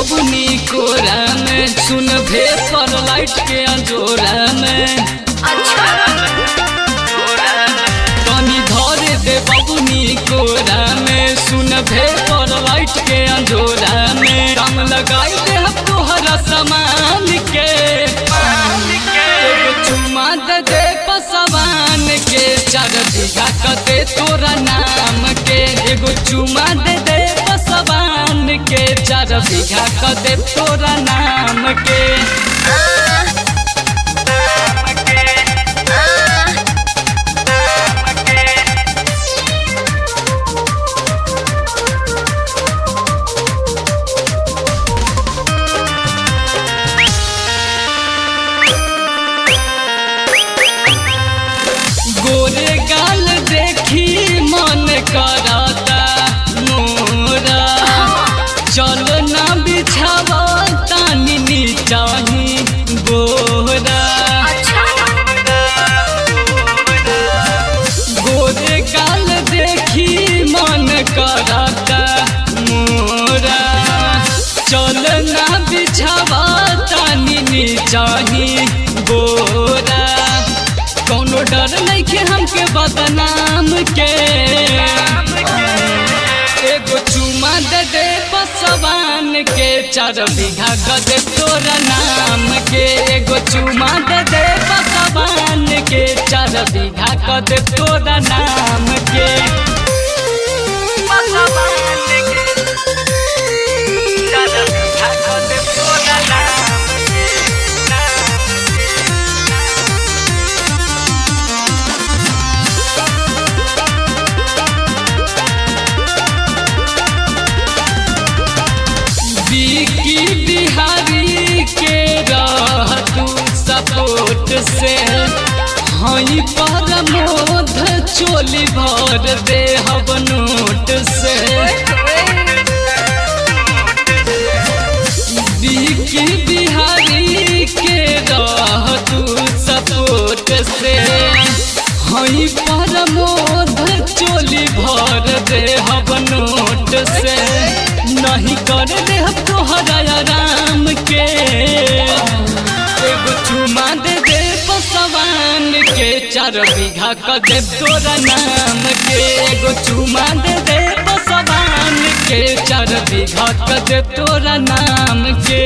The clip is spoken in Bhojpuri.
बबुनी कोरा में सुन भे पर लाइट के अंजोरा में तनी धरे दे बबुनी कोरा में सुन भे पर लाइट के अंजोरा में काम लगाई दे तोहरा सामान के चुमा दे पसवान के 4 बीघा कते तोरा नाम के एगो चुमा दे पसवान के 4 बीघा कते तोरा नाम के गोरे गाल देखी मन करता मोरा चल ना बिछावा तानी नीचाही बोरा गोरे गाल देखी मन करता मोरा चल ना बिछावा तानी नीचाही बोरा कोनो डर नहीं के हमके बदनाम के एगो चुमा दे पसवान के 4 बीघा गदे तोरा नाम के एगो चुमा दे पसवान के 4 बीघा गदे तोरा नाम के की बिहारी के रह तू सपोर्ट से हई पर मोध चोली भर दे हब नोट से की बिहारी के रह तू सपोर्ट से हई पर मोध चोली भर दे हब नोट से नहीं कर दे तोहरा आराम के एगो चुमा दे पसवान के 4 बीघा कदे तोरा नाम के एगो चुमा दे पसवान के 4 बीघा कदे तोरा नाम के।